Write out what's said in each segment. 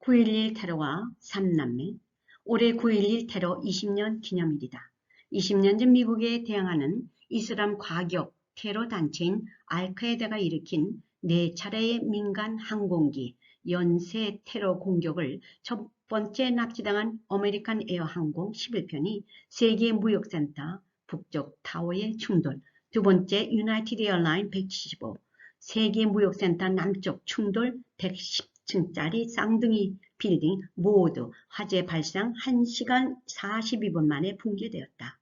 9.11 테러와 3남매. 올해 9.11 테러 20년 기념일이다. 20년 전 미국에 대항하는 이슬람 과격 테러 단체인 알카에다가 일으킨 4차례의 민간 항공기 연쇄 테러 공격을 첫 번째 납치당한 아메리칸 에어 항공 11편이 세계 무역센터 북쪽 타워의 충돌, 두 번째 유나이티드 에어라인 175, 세계 무역센터 남쪽 충돌 110층짜리 쌍둥이 빌딩 모두 화재 발생 1시간 42분 만에 붕괴되었다.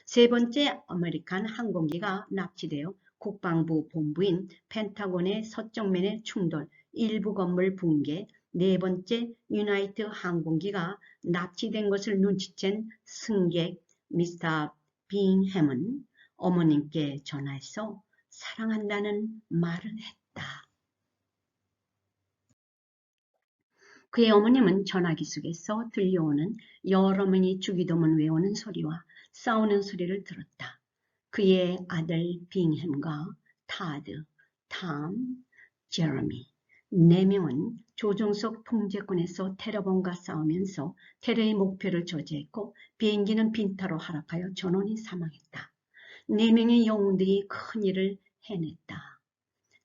세 번째 아메리칸 항공기가 납치되어 국방부 본부인 펜타곤의 서쪽면에 충돌, 일부 건물 붕괴, 네 번째 유나이트 항공기가 납치된 것을 눈치챈 승객 미스터 빙햄은 어머님께 전화해서 사랑한다는 말을 했다. 그의 어머님은 전화기 속에서 들려오는 여러 명이 주기도문 외우는 소리와 싸우는 소리를 들었다. 그의 아들 빙햄과 타드, 탐, 제러미 4명은 조종석 통제권에서 테러범과 싸우면서 테러의 목표를 저지했고 비행기는 빈타로 하락하여 전원이 사망했다. 4명의 영웅들이 큰 일을 해냈다.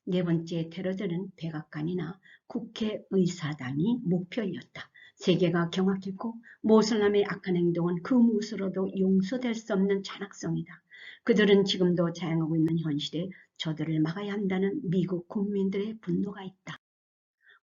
네 번째 테러들은 백악관이나 국회의사당이 목표였다. 세계가 경악했고 모슬람의 악한 행동은 그 무엇으로도 용서될 수 없는 잔악성이다. 그들은 지금도 자행하고 있는 현실에 저들을 막아야 한다는 미국 국민들의 분노가 있다.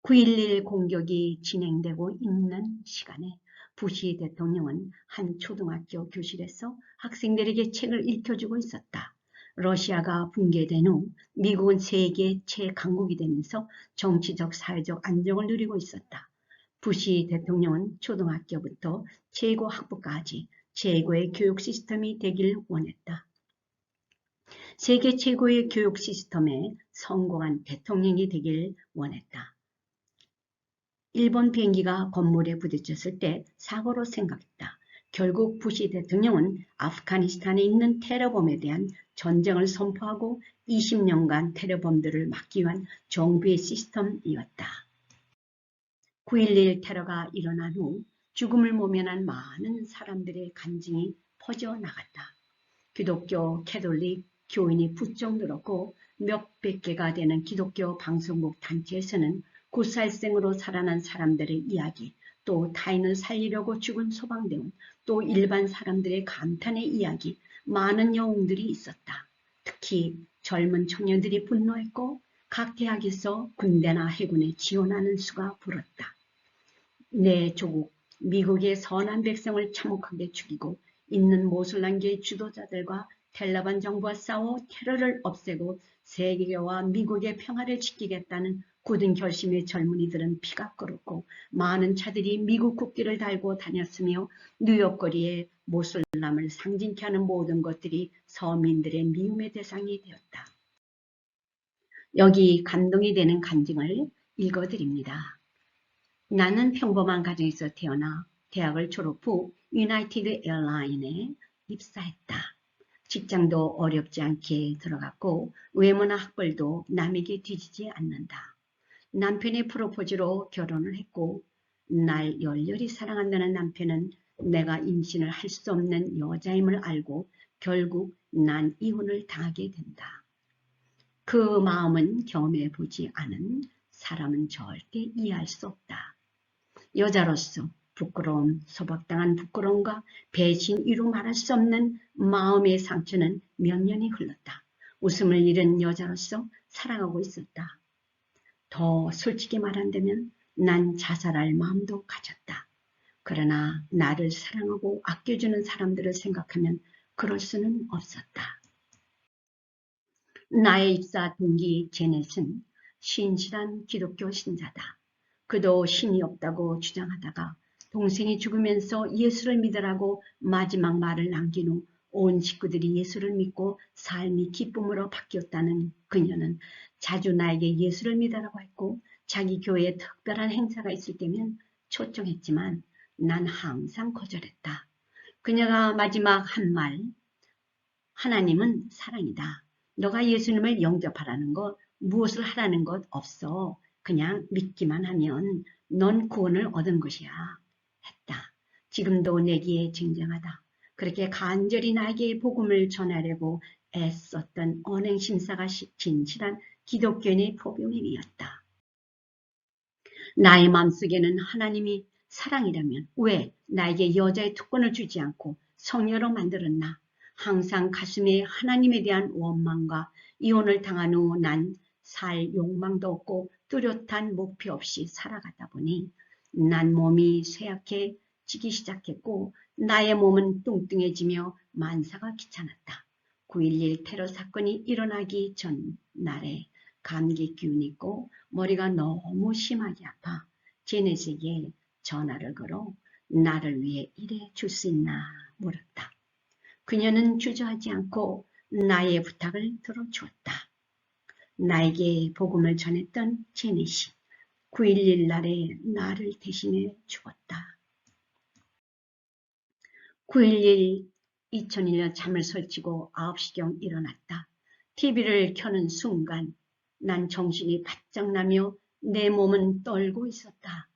9.11 공격이 진행되고 있는 시간에 부시 대통령은 한 초등학교 교실에서 학생들에게 책을 읽혀주고 있었다. 러시아가 붕괴된 후 미국은 세계 최강국이 되면서 정치적 사회적 안정을 누리고 있었다. 부시 대통령은 초등학교부터 최고 학부까지 최고의 교육 시스템이 되길 원했다. 세계 최고의 교육 시스템에 성공한 대통령이 되길 원했다. 일본 비행기가 건물에 부딪혔을 때 사고로 생각했다. 결국 부시 대통령은 아프가니스탄에 있는 테러범에 대한 전쟁을 선포하고 20년간 테러범들을 막기 위한 정부의 시스템이었다. 9.11 테러가 일어난 후 죽음을 모면한 많은 사람들의 간증이 퍼져나갔다. 기독교 캐톨릭 교인이 부쩍 늘었고 몇백 개가 되는 기독교 방송국 단체에서는 굿살생으로 살아난 사람들의 이야기, 또 타인을 살리려고 죽은 소방대원, 또 일반 사람들의 감탄의 이야기, 많은 영웅들이 있었다. 특히 젊은 청년들이 분노했고 각 대학에서 군대나 해군에 지원하는 수가 불었다. 내 조국 미국의 선한 백성을 참혹하게 죽이고 있는 모슬람계의 주도자들과 텔레반 정부와 싸워 테러를 없애고 세계와 미국의 평화를 지키겠다는 굳은 결심의 젊은이들은 피가 끓었고 많은 차들이 미국 국기를 달고 다녔으며 뉴욕 거리에 모슬람을 상징케 하는 모든 것들이 서민들의 미움의 대상이 되었다. 여기 감동이 되는 간증을 읽어드립니다. 나는 평범한 가정에서 태어나 대학을 졸업 후 유나이티드 에어라인에 입사했다. 직장도 어렵지 않게 들어갔고 외모나 학벌도 남에게 뒤지지 않는다. 남편의 프로포즈로 결혼을 했고 날 열렬히 사랑한다는 남편은 내가 임신을 할 수 없는 여자임을 알고 결국 난 이혼을 당하게 된다. 그 마음은 경험해보지 않은 사람은 절대 이해할 수 없다. 여자로서 부끄러움, 소박당한 부끄러움과 배신 이루 말할 수 없는 마음의 상처는 몇 년이 흘렀다. 웃음을 잃은 여자로서 살아가고 있었다. 더 솔직히 말한다면 난 자살할 마음도 가졌다. 그러나 나를 사랑하고 아껴주는 사람들을 생각하면 그럴 수는 없었다. 나의 입사 동기 제넷은 신실한 기독교 신자다. 그도 신이 없다고 주장하다가 동생이 죽으면서 예수를 믿으라고 마지막 말을 남긴 후 온 식구들이 예수를 믿고 삶이 기쁨으로 바뀌었다는 그녀는 자주 나에게 예수를 믿으라고 했고 자기 교회에 특별한 행사가 있을 때면 초청했지만 난 항상 거절했다. 그녀가 마지막 한 말, 하나님은 사랑이다. 너가 예수님을 영접하라는 것, 무엇을 하라는 것 없어. 그냥 믿기만 하면 넌 구원을 얻은 것이야. 했다. 지금도 내기에 쟁쟁하다. 그렇게 간절히 나에게 복음을 전하려고 애썼던 언행심사가 진실한 기독교인의 포병행위였다. 나의 마음속에는 하나님이 사랑이라면 왜 나에게 여자의 특권을 주지 않고 성녀로 만들었나? 항상 가슴에 하나님에 대한 원망과 이혼을 당한 후 난 살 욕망도 없고 뚜렷한 목표 없이 살아가다 보니 난 몸이 쇠약해지기 시작했고 나의 몸은 뚱뚱해지며 만사가 귀찮았다. 9.11 테러 사건이 일어나기 전 날에 감기 기운이 있고 머리가 너무 심하게 아파 제넷에게 전화를 걸어 나를 위해 일해 줄 수 있나 물었다. 그녀는 주저하지 않고 나의 부탁을 들어주었다. 나에게 복음을 전했던 제넷이 9.11 날에 나를 대신해 죽었다. 9.11 2001년 잠을 설치고 9시경 일어났다. TV를 켜는 순간 난 정신이 바짝 나며 내 몸은 떨고 있었다.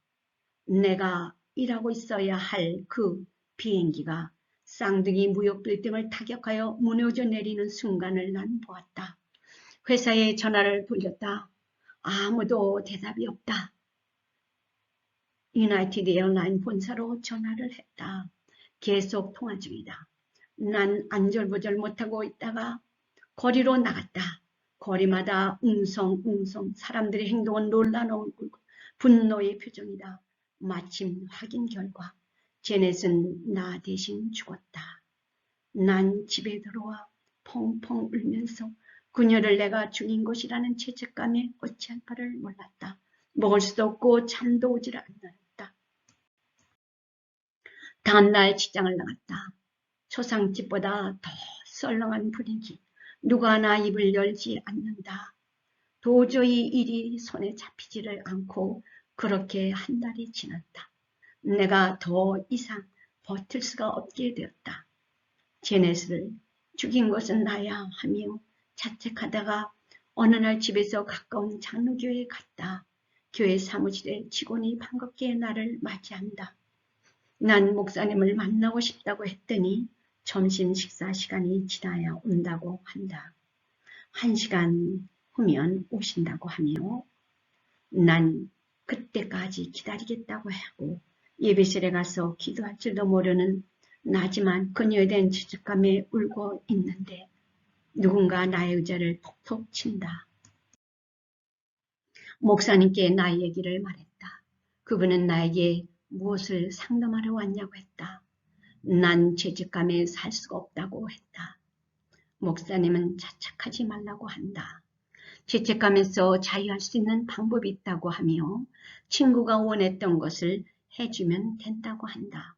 내가 일하고 있어야 할 그 비행기가 쌍둥이 무역 빌딩을 타격하여 무너져 내리는 순간을 난 보았다. 회사에 전화를 돌렸다. 아무도 대답이 없다. 유나이티드 에어라인 본사로 전화를 했다. 계속 통화 중이다. 난 안절부절 못하고 있다가 거리로 나갔다. 거리마다 웅성웅성 사람들의 행동은 놀라운 분노의 표정이다. 마침 확인 결과 제넷은 나 대신 죽었다. 난 집에 들어와 펑펑 울면서 그녀를 내가 죽인 것이라는 죄책감에 어찌할 바를 몰랐다. 먹을 수도 없고 잠도 오질 않았다. 다음날 직장을 나갔다. 초상집보다 더 썰렁한 분위기. 누가 하나 입을 열지 않는다. 도저히 일이 손에 잡히지를 않고 그렇게 한 달이 지났다. 내가 더 이상 버틸 수가 없게 되었다. 제넷을 죽인 것은 나야 하며 자책하다가 어느 날 집에서 가까운 장로교회에 갔다. 교회 사무실에 직원이 반갑게 나를 맞이한다. 난 목사님을 만나고 싶다고 했더니 점심 식사 시간이 지나야 온다고 한다. 1시간 후면 오신다고 하며 난 그때까지 기다리겠다고 하고 예배실에 가서 기도할 줄도 모르는 나지만 그녀에 대한 죄책감에 울고 있는데 누군가 나의 의자를 톡톡 친다. 목사님께 나의 얘기를 말했다. 그분은 나에게 무엇을 상담하러 왔냐고 했다. 난 죄책감에 살 수가 없다고 했다. 목사님은 자책하지 말라고 한다. 죄책감에서 자유할 수 있는 방법이 있다고 하며 친구가 원했던 것을 해주면 된다고 한다.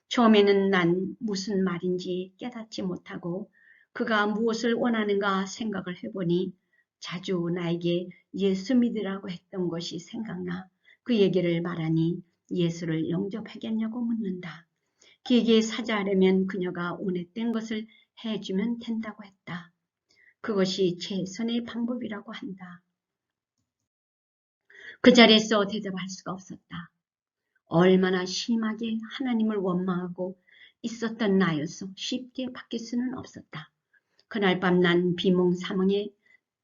처음에는 난 무슨 말인지 깨닫지 못하고 그가 무엇을 원하는가 생각을 해보니 자주 나에게 예수 믿으라고 했던 것이 생각나 그 얘기를 말하니 예수를 영접하겠냐고 묻는다. 그에게 사죄하려면 그녀가 원했던 것을 해주면 된다고 했다. 그것이 최선의 방법이라고 한다. 그 자리에서 대답할 수가 없었다. 얼마나 심하게 하나님을 원망하고 있었던 나여서 쉽게 바뀔 수는 없었다. 그날 밤 난 비몽사몽에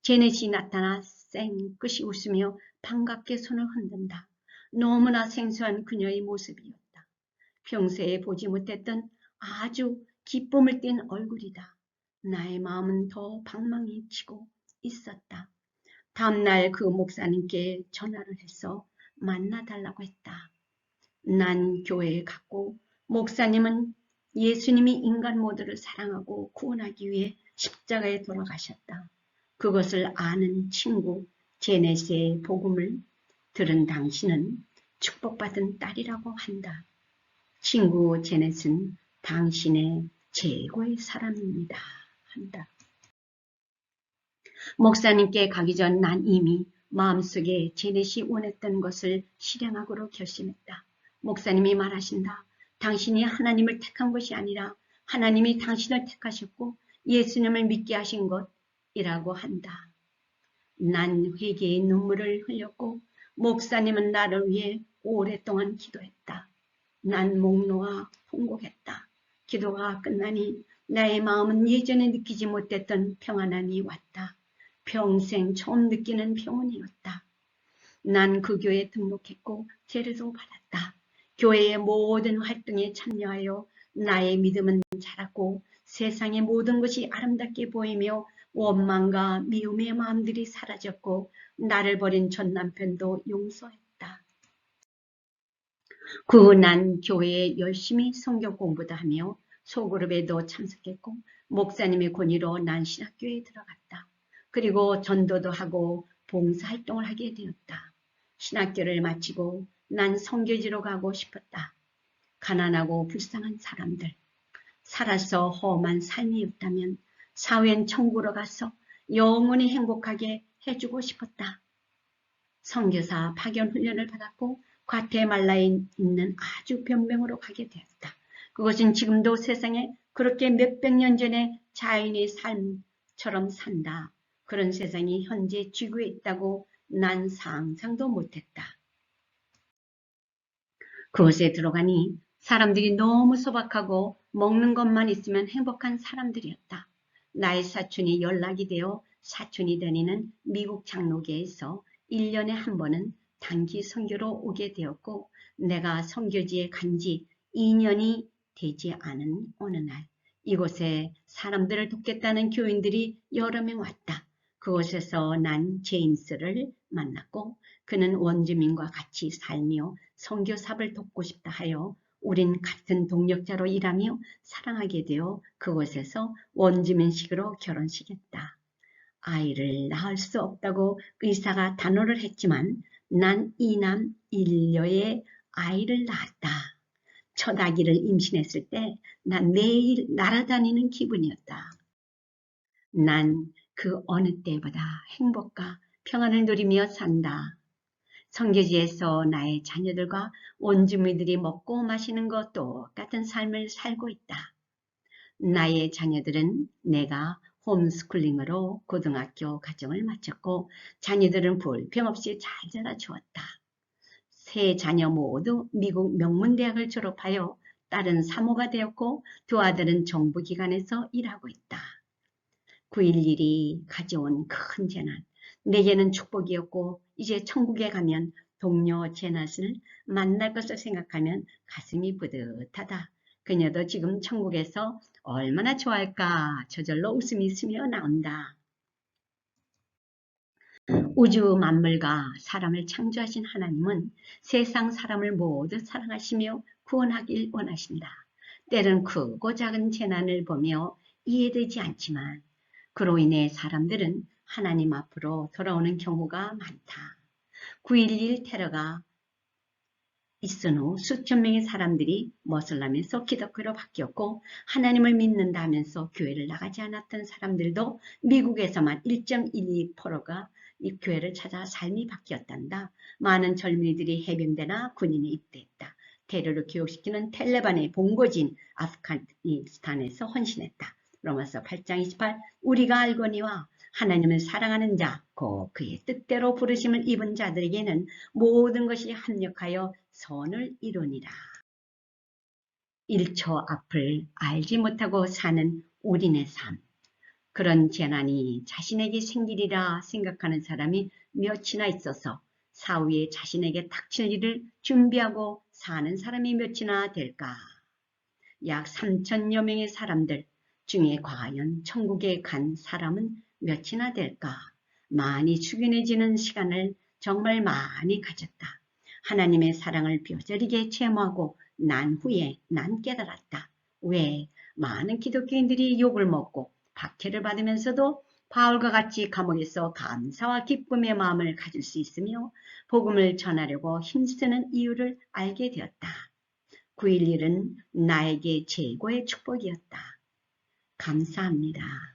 제넷이 나타나 쌩끗이 웃으며 반갑게 손을 흔든다. 너무나 생소한 그녀의 모습이었다. 평소에 보지 못했던 아주 기쁨을 띤 얼굴이다. 나의 마음은 더 방망이 치고 있었다. 다음날 그 목사님께 전화를 해서 만나달라고 했다. 난 교회에 갔고 목사님은 예수님이 인간 모두를 사랑하고 구원하기 위해 십자가에 돌아가셨다. 그것을 아는 친구 제넷의 복음을 들은 당신은 축복받은 딸이라고 한다. 친구 제넷은 당신의 최고의 사람입니다. 한다. 목사님께 가기 전 난 이미 마음속에 제넷이 원했던 것을 실행하기로 결심했다. 목사님이 말하신다. 당신이 하나님을 택한 것이 아니라 하나님이 당신을 택하셨고 예수님을 믿게 하신 것이라고 한다. 난 회개의 눈물을 흘렸고 목사님은 나를 위해 오랫동안 기도했다. 난 목 놓아 통곡했다. 기도가 끝나니 나의 마음은 예전에 느끼지 못했던 평안함이 왔다. 평생 처음 느끼는 평온이었다. 난 그 교회에 등록했고 제례도 받았다. 교회의 모든 활동에 참여하여 나의 믿음은 자랐고 세상의 모든 것이 아름답게 보이며 원망과 미움의 마음들이 사라졌고 나를 버린 전 남편도 용서했다. 그 후 난 교회에 열심히 성경 공부도 하며 소그룹에도 참석했고 목사님의 권유로 난 신학교에 들어갔다. 그리고 전도도 하고 봉사활동을 하게 되었다. 신학교를 마치고 난 선교지로 가고 싶었다. 가난하고 불쌍한 사람들, 살아서 험한 삶이었다면 사회엔 천국으로 가서 영원히 행복하게 해주고 싶었다. 선교사 파견 훈련을 받았고 과테말라에 있는 아주 변명으로 가게 되었다. 그것은 지금도 세상에 그렇게 몇백 년 전에 자연의 삶처럼 산다. 그런 세상이 현재 지구에 있다고 난 상상도 못했다. 그곳에 들어가니 사람들이 너무 소박하고 먹는 것만 있으면 행복한 사람들이었다. 나의 사촌이 연락이 되어 사촌이 다니는 미국 장로교에서 1년에 한 번은 단기 선교로 오게 되었고 내가 선교지에 간 지 2년이 되지 않은 어느 날 이곳에 사람들을 돕겠다는 교인들이 여러 명 왔다. 그곳에서 난 제임스를 만났고 그는 원주민과 같이 살며 선교 사업을 돕고 싶다 하여 우린 같은 동력자로 일하며 사랑하게 되어 그곳에서 원주민식으로 결혼식했다. 아이를 낳을 수 없다고 의사가 단호를 했지만 난 이남 일녀의 아이를 낳았다. 첫 아기를 임신했을 때 난 매일 날아다니는 기분이었다. 난 그 어느 때보다 행복과 평안을 누리며 산다. 선교지에서 나의 자녀들과 원주민들이 먹고 마시는 것 똑같은 삶을 살고 있다. 나의 자녀들은 내가 홈스쿨링으로 고등학교 과정을 마쳤고 자녀들은 불평 없이 잘 자라주었다. 세 자녀 모두 미국 명문대학을 졸업하여 딸은 사모가 되었고 두 아들은 정부기관에서 일하고 있다. 9.11이 가져온 큰 재난, 내게는 축복이었고 이제 천국에 가면 동료 제낫을 만날 것을 생각하면 가슴이 뿌듯하다. 그녀도 지금 천국에서 얼마나 좋아할까 저절로 웃음이 스며 나온다. 우주 만물과 사람을 창조하신 하나님은 세상 사람을 모두 사랑하시며 구원하길 원하신다. 때론 크고 작은 재난을 보며 이해되지 않지만 그로 인해 사람들은 하나님 앞으로 돌아오는 경우가 많다. 9.11 테러가 있은 후 수천 명의 사람들이 머슬람에서 기독교로 바뀌었고 하나님을 믿는다면서 교회를 나가지 않았던 사람들도 미국에서만 1.12%가 이 교회를 찾아 삶이 바뀌었단다. 많은 젊은이들이 해병대나 군인에 입대했다. 테러를 교육시키는 텔레반의 본거지인 아프가니스탄에서 헌신했다. 로마서 8장 28 우리가 알거니와 하나님을 사랑하는 자, 곧 그의 뜻대로 부르심을 입은 자들에게는 모든 것이 합력하여 선을 이루니라. 1초 앞을 알지 못하고 사는 우리네 삶. 그런 재난이 자신에게 생기리라 생각하는 사람이 몇이나 있어서 사후에 자신에게 닥칠 일을 준비하고 사는 사람이 몇이나 될까? 약 3천여 명의 사람들 중에 과연 천국에 간 사람은 몇이나 될까? 많이 숙연해지는 시간을 정말 많이 가졌다. 하나님의 사랑을 뼈저리게 체험하고 난 후에 난 깨달았다. 왜 많은 기독교인들이 욕을 먹고 박해를 받으면서도 바울과 같이 감옥에서 감사와 기쁨의 마음을 가질 수 있으며 복음을 전하려고 힘쓰는 이유를 알게 되었다. 9.11은 나에게 최고의 축복이었다. 감사합니다.